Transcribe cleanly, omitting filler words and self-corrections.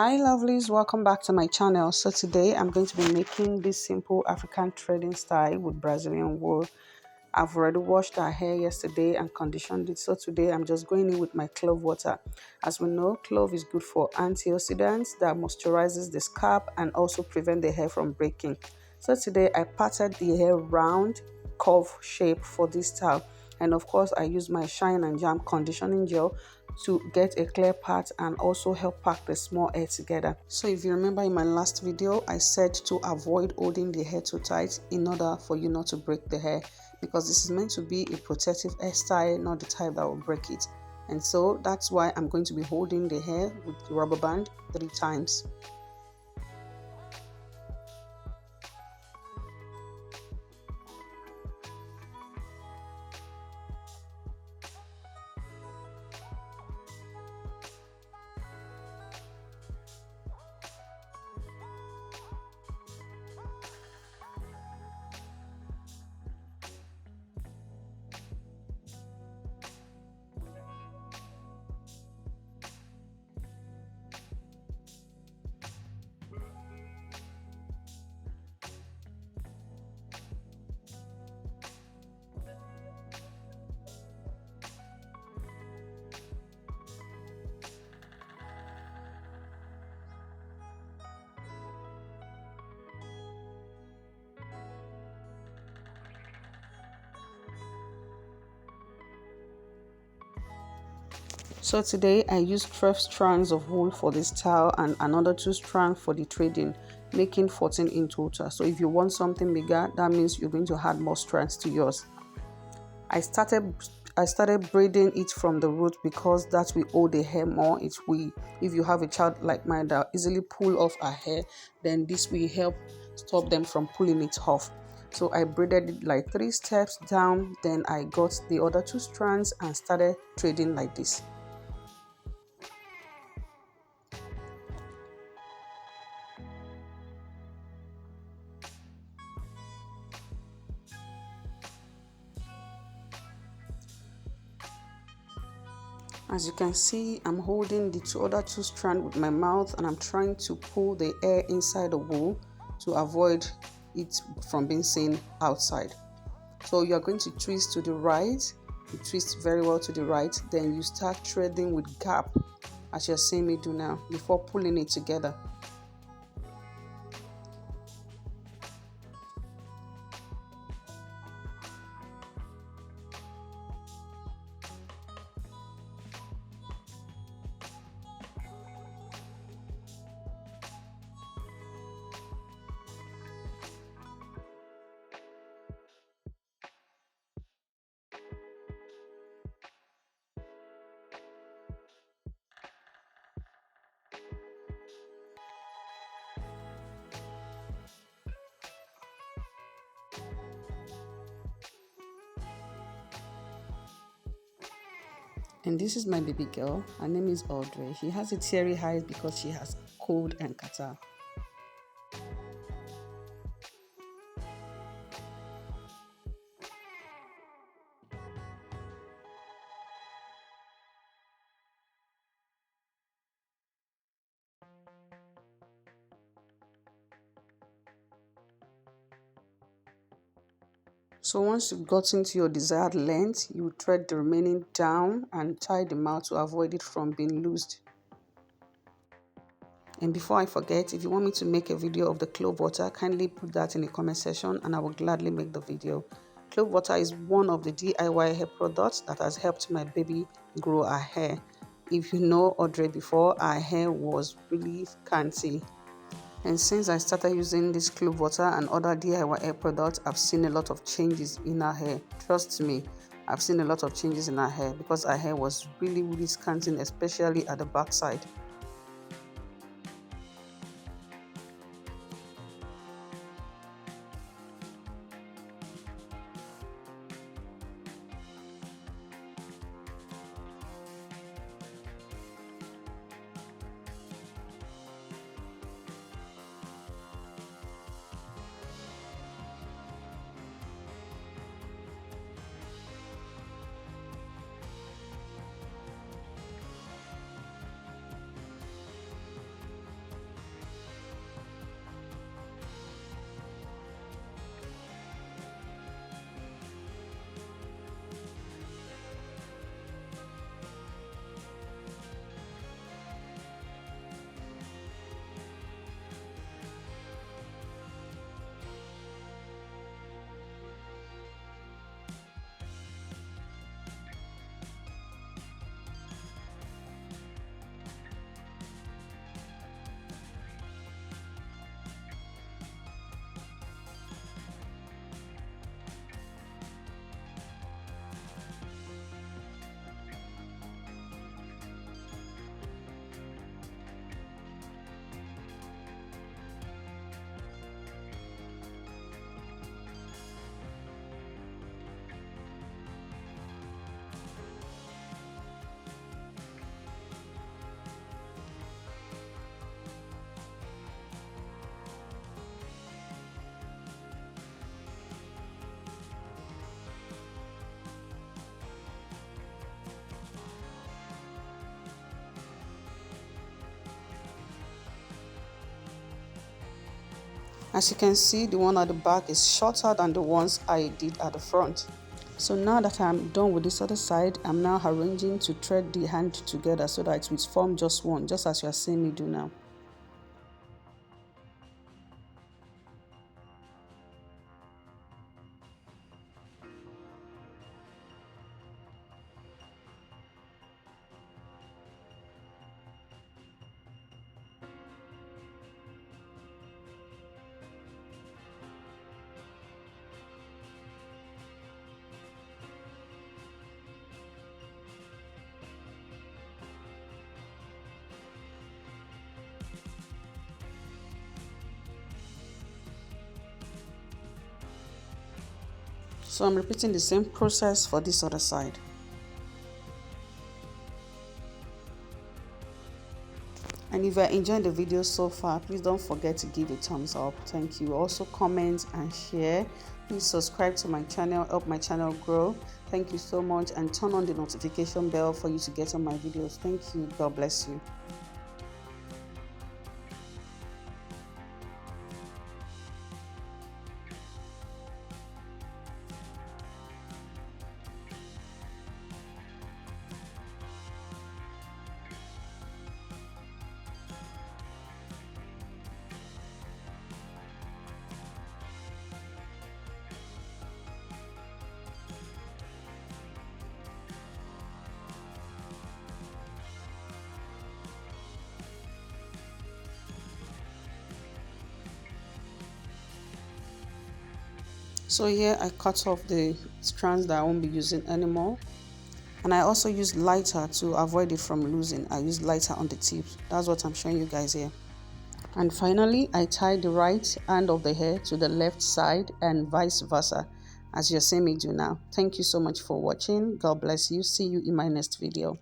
Hi lovelies, welcome back to my channel. So today I'm going to be making this simple African threading style with Brazilian wool. I've already washed our hair yesterday and conditioned it, so today I'm just going in with my clove water. As we know, clove is good for antioxidants that moisturizes the scalp and also prevent the hair from breaking. So today I parted the hair round curve shape for this style, and of course I use my shine and jam conditioning gel to get a clear part and also help pack the small hair together. So if you remember in my last video, I said to avoid holding the hair too tight in order for you not to break the hair, because this is meant to be a protective hairstyle, not the type that will break it. And so that's why I'm going to be holding the hair with the rubber band 3 times. So today I used 12 strands of wool for this style and another 2 strands for the threading, making 14 in total. So if you want something bigger, that means you're going to add more strands to yours. I started braiding it from the root because that will hold the hair more. It will, if you have a child like mine that easily pull off her hair, then this will help stop them from pulling it off. So I braided it like 3 steps down, then I got the other 2 strands and started threading like this. As you can see, I'm holding the other 2 strands with my mouth and I'm trying to pull the air inside the wool to avoid it from being seen outside. So you're going to twist to the right, you twist very well to the right, then you start threading with gap as you're seeing me do now before pulling it together. And this is my baby girl. Her name is Audrey. She has a teary eyes because she has cold and catarrh. So once you've gotten to your desired length, you thread the remaining down and tie the mouth to avoid it from being loosed. And before I forget, if you want me to make a video of the clove water, kindly put that in the comment section and I will gladly make the video. Clove water is one of the DIY hair products that has helped my baby grow her hair. If you know Audrey before, her hair was really scanty. And since I started using this clove water and other DIY hair products, I've seen a lot of changes in her hair. Trust me, I've seen a lot of changes in her hair because her hair was really scanty, especially at the back side. As you can see, the one at the back is shorter than the ones I did at the front. So now that I'm done with this other side, I'm now arranging to thread the hand together so that it will form just one, just as you are seeing me do now. So I'm repeating the same process for this other side. And if you're enjoying the video so far, please don't forget to give a thumbs up. Thank you. Also comment and share. Please subscribe to my channel, help my channel grow. Thank you so much, and turn on the notification bell for you to get on my videos. Thank you. God bless you. So here I cut off the strands that I won't be using anymore. And I also use lighter to avoid it from losing. I use lighter on the tips. That's what I'm showing you guys here. And finally, I tie the right end of the hair to the left side and vice versa, as you're seeing me do now. Thank you so much for watching. God bless you. See you in my next video.